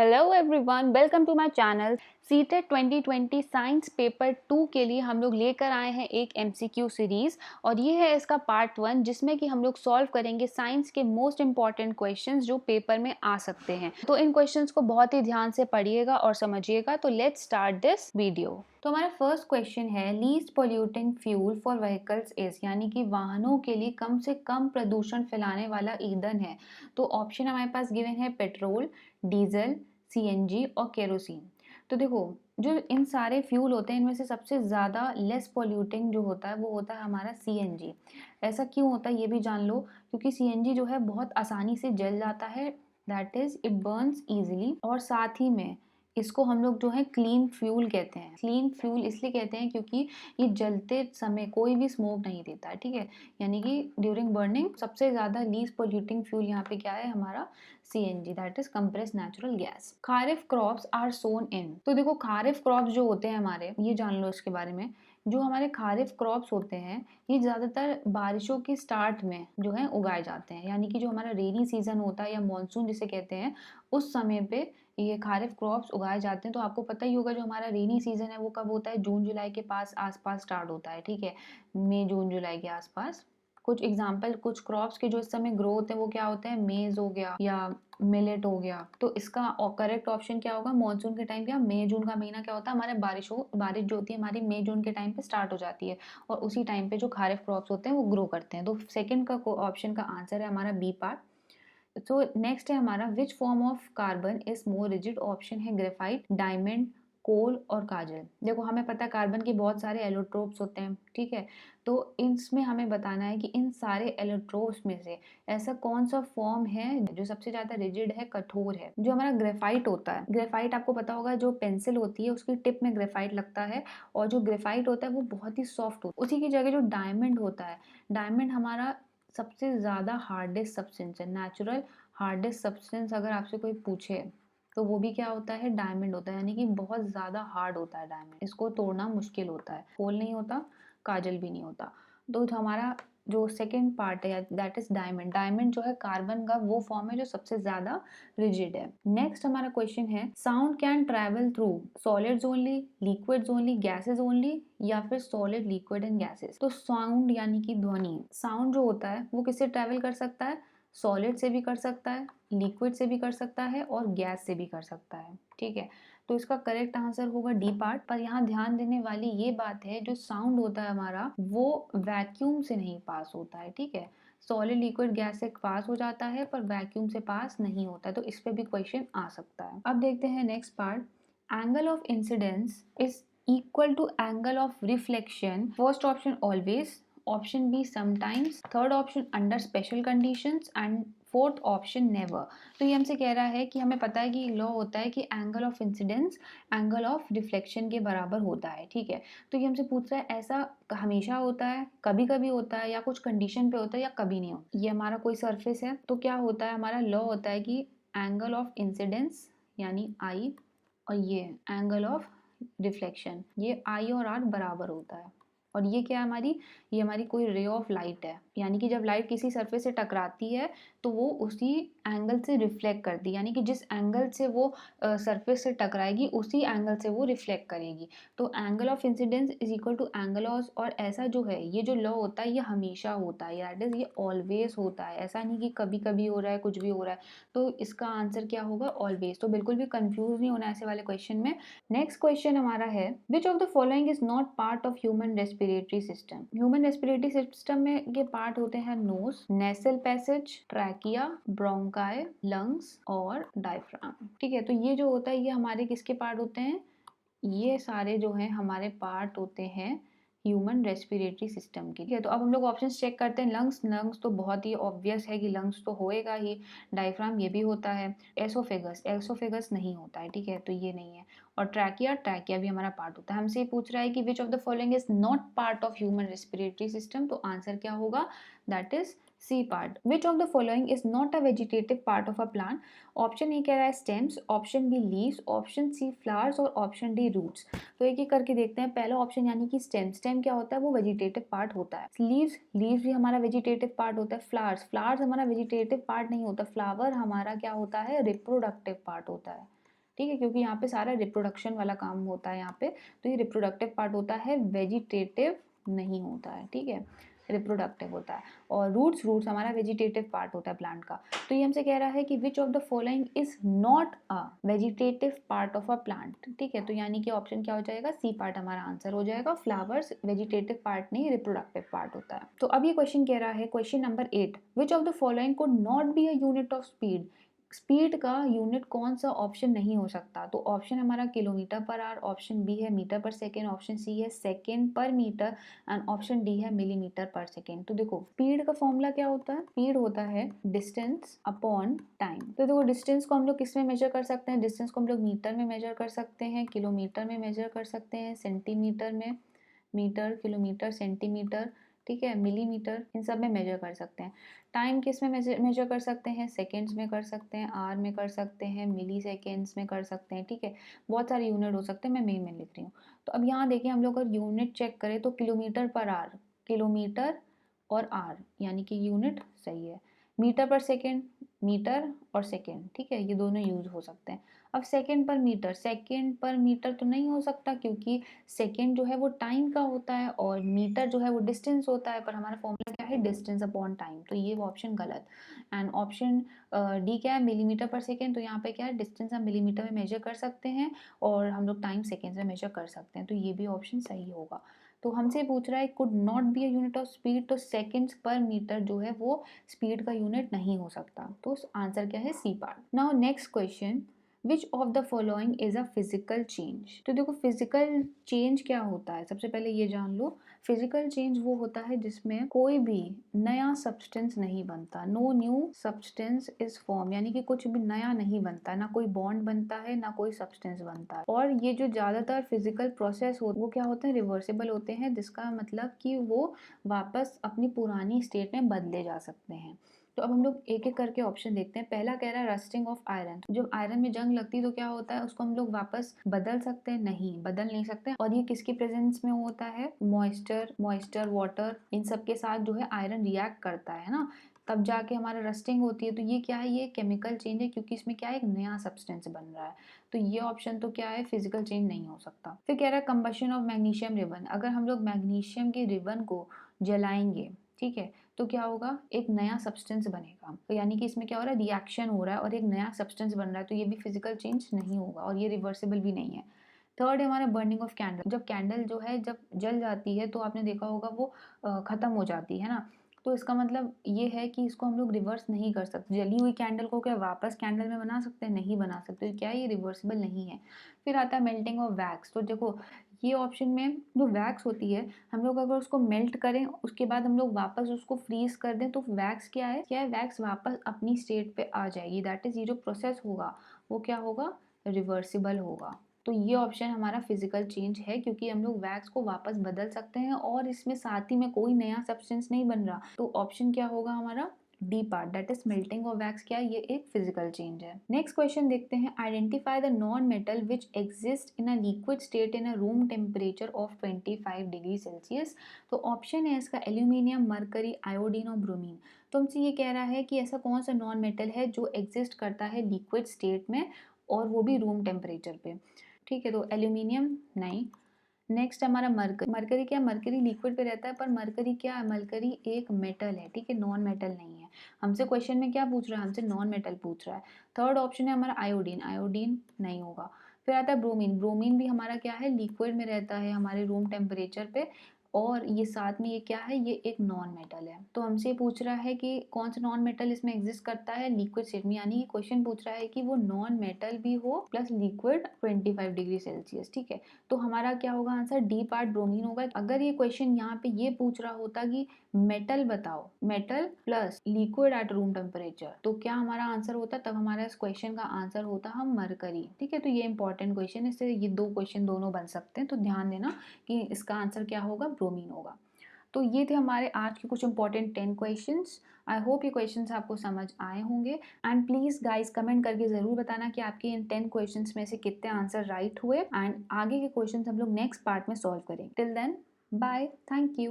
Hello everyone, welcome to my channel. CTET 2020 science paper 2 के लिए हम लोग लेकर आए हैं एक एमसीक्यू सीरीज और ये है इसका पार्ट 1, जिसमें कि हम लोग सॉल्व करेंगे साइंस के मोस्ट इंपॉर्टेंट क्वेश्चंस जो पेपर में आ सकते हैं। तो इन क्वेश्चंस को बहुत ही ध्यान से पढ़िएगा और समझिएगा। तो लेट्स स्टार्ट दिस वीडियो। तो हमारा फर्स्ट क्वेश्चन है, least polluting fuel for vehicles is, यानी कि वाहनों के लिए कम से कम प्रदूषण फैलाने वाला ईंधन है। तो ऑप्शन हमारे पास गिवन है पेट्रोल, डीजल, सीएनजी और केरोसिन। तो देखो, जो इन सारे फ्यूल होते हैं इनमें से सबसे ज़्यादा लेस पोल्यूटिंग जो होता है वो होता है हमारा सीएनजी। ऐसा क्यों होता है ये भी जान लो, क्योंकि सीएनजी जो है बहुत आसानी से जल जाता है, that is it Burns easily. और साथ ही में इसको हम लोग जो है क्लीन फ्यूल कहते हैं। क्लीन फ्यूल इसलिए कहते हैं क्योंकि ये जलते समय कोई भी स्मोक नहीं देता है, ठीक है। यानी कि ड्यूरिंग बर्निंग सबसे ज़्यादा लीस्ट पोल्यूटिंग फ्यूल यहाँ पे क्या है, हमारा CNG, that is compressed natural gas. Kharif crops are sown in. तो देखो, खारिफ क्रॉप्स जो होते हैं हमारे, ये जान लो इसके बारे में। जो हमारे खारिफ क्रॉप्स होते हैं ये ज़्यादातर बारिशों के स्टार्ट में जो है उगाए जाते हैं, यानी कि जो हमारा रेनी सीजन होता है या मानसून जिसे कहते हैं, उस समय पे ये खारिफ क्रॉप्स उगाए जाते हैं। तो आपको पता ही होगा जो हमारा रेनी सीजन है वो कब होता है, जून जुलाई के आसपास स्टार्ट होता है, ठीक है, मई जून जुलाई के आसपास। कुछ एग्जाम्पल कुछ क्रॉप्स के जो इस समय ग्रो होते हैं वो क्या होते हैं, मेज हो गया या मिलेट हो गया। तो इसका करेक्ट ऑप्शन क्या होगा, मानसून के टाइम क्या, मई जून का महीना क्या होता है हमारे बारिश जो होती है हमारी मई जून के टाइम पे स्टार्ट हो जाती है, और उसी टाइम पे जो खारिफ क्रॉप्स होते हैं वो ग्रो करते हैं। तो सेकंड का ऑप्शन का आंसर है हमारा बी पार्ट। तो नेक्स्ट है हमारा, which form of carbon is more rigid. Option है ग्रेफाइट, डायमंड, कोल और काजल। देखो, हमें पता है कार्बन के बहुत सारे एलोट्रोप्स होते हैं, ठीक है। तो इसमें हमें बताना है कि इन सारे एलोट्रोप्स में से ऐसा कौन सा फॉर्म है जो सबसे ज्यादा रिजिड है, कठोर है। जो हमारा ग्रेफाइट होता है, ग्रेफाइट आपको पता होगा जो पेंसिल होती है उसकी टिप में ग्रेफाइट लगता है, और जो ग्रेफाइट होता है वो बहुत ही सॉफ्ट होता है। उसी की जगह जो डायमंड होता है, डायमंड हमारा सबसे ज़्यादा हार्डेस्ट सब्सटेंस है, नेचुरल हार्डेस्ट सब्सटेंस अगर आपसे कोई पूछे तो वो भी क्या होता है, डायमंड होता है। यानी कि बहुत ज़्यादा हार्ड होता है डायमंड, इसको तोड़ना मुश्किल होता है। कोल नहीं होता, काजल भी नहीं होता। तो हमारा जो सेकेंड पार्ट है दैट इज डायमंड। डायमंड जो है कार्बन का वो फॉर्म है जो सबसे ज़्यादा रिजिड है। नेक्स्ट हमारा क्वेश्चन है, sound can travel through solids only, liquids only, gases only, या फिर सॉलिड, लिक्विड एंड गैसेज। तो साउंड यानी कि ध्वनि, साउंड जो होता है वो किससे ट्रैवल कर सकता है, सॉलिड से भी कर सकता है, लिक्विड से भी कर सकता है और गैस से भी कर सकता है, ठीक है। तो इसका करेक्ट आंसर होगा डी पार्ट। पर यहाँ ध्यान देने वाली ये बात है, जो साउंड होता है हमारा वो वैक्यूम से नहीं पास होता है, ठीक है। सॉलिड, लिक्विड, गैस से पास हो जाता है पर वैक्यूम से पास नहीं होता है। तो इस पे भी क्वेश्चन आ सकता है। अब देखते हैं next part, angle of incidence is equal to angle of reflection. First option always, option B sometimes, third option under special conditions and fourth option never. तो ये हमसे कह रहा है कि हमें पता है कि लॉ होता है कि angle of incidence angle of reflection के बराबर होता है, ठीक है। तो ये हमसे पूछ रहा है ऐसा हमेशा होता है, कभी कभी होता है, या कुछ कंडीशन पे होता है, या कभी नहीं होता। ये हमारा कोई सरफेस है तो क्या होता है, हमारा लॉ होता है कि एंगल ऑफ इंसिडेंस यानी आई, और ये एंगल ऑफ रिफ्लेक्शन ये आई और आर बराबर होता है। और ये क्या है हमारी, ये हमारी कोई रे ऑफ लाइट है, यानी कि जब लाइट किसी सरफेस से टकराती है तो वो उसी एंगल से रिफ्लेक्ट करती है, यानी कि जिस एंगल से वो सरफेस से टकराएगी उसी एंगल से वो रिफ्लेक्ट करेगी। तो angle of incidence is equal to angle of, और ऐसा जो है ये जो लॉ होता है ये हमेशा होता है, दैट इज ये ऑलवेज होता है, ऐसा नहीं कि कभी कभी हो रहा है, कुछ भी हो रहा है। तो इसका आंसर क्या होगा, ऑलवेज। तो बिल्कुल भी कंफ्यूज नहीं होना ऐसे वाले क्वेश्चन में। नेक्स्ट क्वेश्चन हमारा है, which of the following is not part of human respiratory system. Human respiratory system में के पार्ट होते हैं nose, nasal passage, trachea, bronchi, lungs और डायफ्राम, ठीक है। तो ये जो होता है ये हमारे किसके पार्ट होते हैं, ये सारे जो हैं हमारे पार्ट होते हैं ह्यूमन रेस्पिरेटरी सिस्टम की, ठीक है। तो अब हम लोग ऑप्शंस चेक करते हैं। लंग्स, लंग्स तो बहुत ही ऑब्वियस है कि लंग्स तो होएगा ही। डायफ्राम ये भी होता है। एसोफेगस, एसोफेगस नहीं होता है, ठीक है, तो ये नहीं है। और ट्रैकिया, ट्रैकिया भी हमारा पार्ट होता है। हमसे ये पूछ रहा है कि which of the following is not part of human respiratory system, तो आंसर क्या होगा, that is C part. Which of the following is not a vegetative part of a plant. Option A कह रहा है stems, option B leaves, option C flowers और option D roots. तो एक एक करके देखते हैं। पहला ऑप्शन यानी कि स्टेम, स्टेम क्या होता है, वो वेजिटेटिव पार्ट होता है। लीव्स, लीव्स भी हमारा वेजिटेटिव पार्ट होता है। फ्लावर्स, फ्लावर्स हमारा वेजिटेटिव पार्ट नहीं होता। फ्लावर हमारा क्या होता है, रिप्रोडक्टिव पार्ट होता है, ठीक है, क्योंकि यहाँ पे सारा रिप्रोडक्शन वाला काम होता है यहाँ पे, तो ये रिप्रोडक्टिव पार्ट होता है, वेजिटेटिव नहीं होता है, ठीक है, रिप्रोडक्टिव होता है। और रूट्स हमारा वेजिटेटिव पार्ट होता है प्लांट का। तो ये हमसे कह रहा है कि which of the following is not a vegetative part of a plant, ठीक है, तो यानी कि ऑप्शन क्या हो जाएगा, सी पार्ट हमारा आंसर हो जाएगा। फ्लावर्स वेजिटेटिव पार्ट नहीं, रिप्रोडक्टिव पार्ट होता है। तो अब ये क्वेश्चन कह रहा है, question number 8, which of the following could not be a unit of speed. Speed का यूनिट कौन सा ऑप्शन नहीं हो सकता, तो ऑप्शन हमारा kilometre per hour, option B है metre per second, option C है second per metre and option D है मिलीमीटर पर सेकेंड। तो देखो स्पीड का फॉर्मूला क्या होता है, स्पीड होता है डिस्टेंस अपॉन टाइम। तो देखो डिस्टेंस को हम लोग किस में मेजर कर सकते हैं, डिस्टेंस को हम लोग मीटर में मेजर कर सकते हैं, किलोमीटर में मेजर कर सकते हैं, सेंटीमीटर में, मीटर, किलोमीटर, सेंटीमीटर, ठीक है, मिलीमीटर, इन सब में मेजर कर सकते हैं। टाइम किस में मेजर कर सकते हैं, सेकेंड्स में कर सकते हैं, आवर में कर सकते हैं, मिली सेकेंड्स में कर सकते हैं, ठीक है, बहुत सारे यूनिट हो सकते हैं, मैं मेन में लिख रही हूँ। तो अब यहाँ देखिए हम लोग अगर यूनिट चेक करें तो किलोमीटर पर आवर, किलोमीटर और आर यानी कि यूनिट सही है। मीटर पर सेकेंड, मीटर और सेकेंड, ठीक है, ये दोनों यूज हो सकते हैं। अब सेकेंड पर मीटर तो नहीं हो सकता, क्योंकि सेकेंड जो है वो टाइम का होता है और मीटर जो है वो डिस्टेंस होता है, पर हमारा फॉर्मूला क्या है, डिस्टेंस अपॉन टाइम, तो ये वो ऑप्शन गलत। एंड ऑप्शन डी क्या है, मिलीमीटर पर सेकेंड, तो यहाँ पे क्या है, डिस्टेंस हम मिलीमीटर में मेजर कर सकते हैं और हम लोग टाइम सेकेंड्स में मेजर कर सकते हैं, तो ये भी ऑप्शन सही होगा। तो हमसे पूछ रहा है could not be a unit of speed, तो सेकेंड्स पर मीटर जो है वो स्पीड का यूनिट नहीं हो सकता, तो आंसर क्या है, C part. Now next question, which of the following is a physical change. तो देखो फिजिकल चेंज क्या होता है, सबसे पहले ये जान लो, फिजिकल चेंज वो होता है जिसमें कोई भी नया सब्सटेंस नहीं बनता, no new substance is form, यानी कि कुछ भी नया नहीं बनता, ना कोई बॉन्ड बनता है ना कोई सब्सटेंस बनता है। और ये जो ज्यादातर फिजिकल प्रोसेस हो वो क्या होते हैं, रिवर्सिबल होते हैं, जिसका मतलब कि वो वापस अपनी पुरानी स्टेट में बदले जा सकते हैं। तो अब हम लोग एक एक करके ऑप्शन देखते हैं। पहला कह रहा है रस्टिंग ऑफ आयरन, जब आयरन में जंग लगती है तो क्या होता है, उसको हम लोग वापस बदल सकते हैं, नहीं बदल नहीं सकते। और ये किसके प्रेजेंस में होता है, मॉइस्चर वाटर, इन सब के साथ जो है आयरन रिएक्ट करता है ना, तब जाके हमारा रस्टिंग होती है। तो ये क्या है, ये केमिकल चेंज है, क्योंकि इसमें क्या है, एक नया सब्सटेंस बन रहा है। तो ये ऑप्शन तो क्या है, फिजिकल चेंज नहीं हो सकता। फिर कह रहा है कंबशन ऑफ मैग्नीशियम रिबन, अगर हम लोग मैग्नीशियम के रिबन को जलाएंगे, ठीक है, तो क्या होगा, एक नया सब्सटेंस बनेगा, तो यानी कि इसमें क्या हो रहा है, रिएक्शन हो रहा है और एक नया सब्सटेंस बन रहा है, तो ये भी फिजिकल चेंज नहीं होगा और ये रिवर्सिबल भी नहीं है। थर्ड है हमारा बर्निंग ऑफ कैंडल, जब कैंडल जो है जब जल जाती है तो आपने देखा होगा वो खत्म हो जाती है ना, तो इसका मतलब ये है कि इसको हम लोग रिवर्स नहीं कर सकते। जली हुई कैंडल को क्या वापस कैंडल में बना सकते हैं, नहीं बना सकते, तो क्या है, ये रिवर्सिबल नहीं है। फिर आता है मेल्टिंग ऑफ वैक्स, तो देखो ये ऑप्शन में जो वैक्स होती है, हम लोग अगर उसको मेल्ट करें उसके बाद हम लोग वापस उसको फ्रीज कर दें, तो वैक्स क्या है, वैक्स वापस अपनी स्टेट पे आ जाएगी, दैट इज ये जो प्रोसेस होगा वो क्या होगा, रिवर्सिबल होगा। तो ये ऑप्शन हमारा फिजिकल चेंज है, क्योंकि हम लोग वैक्स को वापस बदल सकते हैं और इसमें साथ ही में कोई नया सब्सटेंस नहीं बन रहा, तो ऑप्शन क्या होगा हमारा, D part, that is melting of wax, क्या ये एक फिजिकल चेंज है। नेक्स्ट क्वेश्चन देखते हैं, identify the non metal which exist in a liquid state in a room temperature of 25 degree Celsius. तो ऑप्शन है इसका एल्यूमिनियम, मरकरी, आयोडीन और ब्रोमीन। तो हमसे ये कह रहा है कि ऐसा कौन सा नॉन मेटल है जो एग्जिस्ट करता है लिक्विड स्टेट में और वो भी रूम टेम्परेचर पे, ठीक है, तो एल्यूमिनियम नहीं। नेक्स्ट हमारा मरकरी, मरकरी क्या, मरकरी लिक्विड पे रहता है, पर मरकरी क्या है, मरकरी एक मेटल है, ठीक है, नॉन मेटल नहीं है। हमसे क्वेश्चन में क्या पूछ रहा है, हमसे नॉन मेटल पूछ रहा है। थर्ड ऑप्शन है हमारा आयोडीन, आयोडीन नहीं होगा। फिर आता है ब्रोमीन, ब्रोमीन भी हमारा क्या है, लिक्विड में रहता है हमारे रूम टेम्परेचर पे, और ये साथ में ये क्या है, ये एक नॉन मेटल है। तो हमसे पूछ रहा है कि कौन सा नॉन मेटल इसमें एग्जिस्ट करता है लिक्विड स्टेट में, यानी कि क्वेश्चन पूछ रहा है कि वो नॉन मेटल भी हो प्लस लिक्विड 25 डिग्री सेल्सियस, ठीक है, तो हमारा क्या होगा आंसर, डी पार्ट ब्रोमीन होगा। अगर ये क्वेश्चन यहाँ पे ये पूछ रहा होता कि मेटल बताओ, metal plus liquid at room temperature, तो क्या हमारा आंसर होता, तब हमारा इस क्वेश्चन का आंसर होता हम मरकरी, ठीक है। तो ये इंपॉर्टेंट क्वेश्चन है, इससे ये दो क्वेश्चन दोनों बन सकते हैं, तो ध्यान देना कि इसका आंसर क्या होगा, ब्रोमीन होगा। तो ये थे हमारे आज के कुछ इंपॉर्टेंट 10 क्वेश्चंस। आई होप ये क्वेश्चंस आपको समझ आए होंगे, एंड प्लीज गाइस कमेंट करके जरूर बताना कि आपके इन 10 क्वेश्चंस में से कितने आंसर राइट हुए, एंड आगे के क्वेश्चंस हम लोग नेक्स्ट पार्ट में सॉल्व करें। Till then bye, thank you.